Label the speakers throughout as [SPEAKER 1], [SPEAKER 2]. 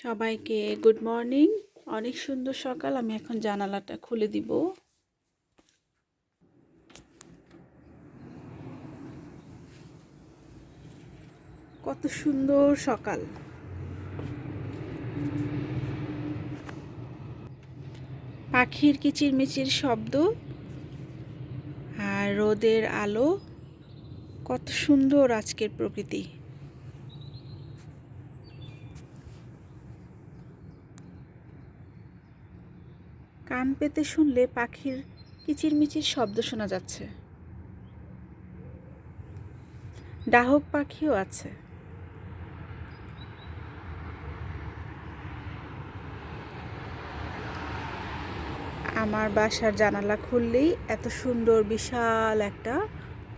[SPEAKER 1] সবাইকে good morning. অনেক সুন্দর সকাল। আমি এখন জানালাটা খুলে দিব। কত সুন্দর সকাল। পাখির কিচিরমিচির শব্দ আর রোদের আলো। কত সুন্দর আজকের প্রকৃতি। কান পেতে শুনলে পাখির কিচিরমিচির শব্দ শোনা যাচ্ছে। ডাহুক পাখিও আছে। আমার বাসার জানালা খুললেই এত সুন্দর বিশাল একটা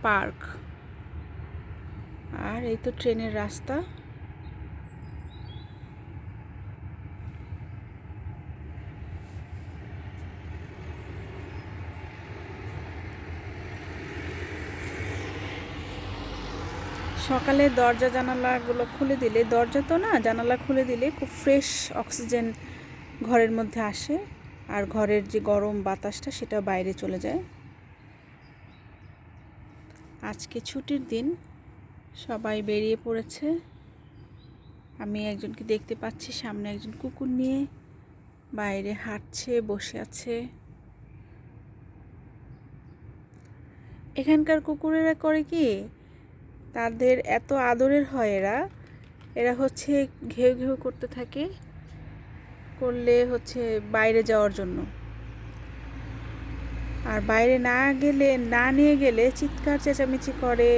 [SPEAKER 1] পার্ক। আর এই তো ট্রেনের রাস্তা। সকালে দরজা জানালাগুলো খুলে দিলে, দরজা তো না, জানালা খুলে দিলে খুব ফ্রেশ অক্সিজেন ঘরের মধ্যে আসে, আর ঘরের যে গরম বাতাসটা সেটা বাইরে চলে যায়। আজকে ছুটির দিন, সবাই বেরিয়ে পড়েছে। আমি একজনকে দেখতে পাচ্ছি, সামনে একজন কুকুর নিয়ে বাইরে হাঁটছে, বসে আছে। এখানকার কুকুরেরা করে কি, তাদের এত আদরের হয়, এরা হচ্ছে ঘেউ ঘেউ করতে থাকে, করলে হচ্ছে বাইরে যাওয়ার জন্য। আর বাইরে না নিয়ে গেলে চিৎকার চেঁচামেচি করে,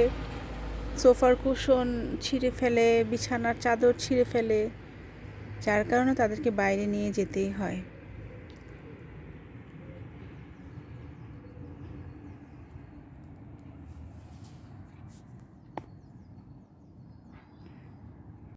[SPEAKER 1] সোফার কুশন ছিঁড়ে ফেলে, বিছানার চাদর ছিঁড়ে ফেলে, যার কারণে তাদেরকে বাইরে নিয়ে যেতেই হয়।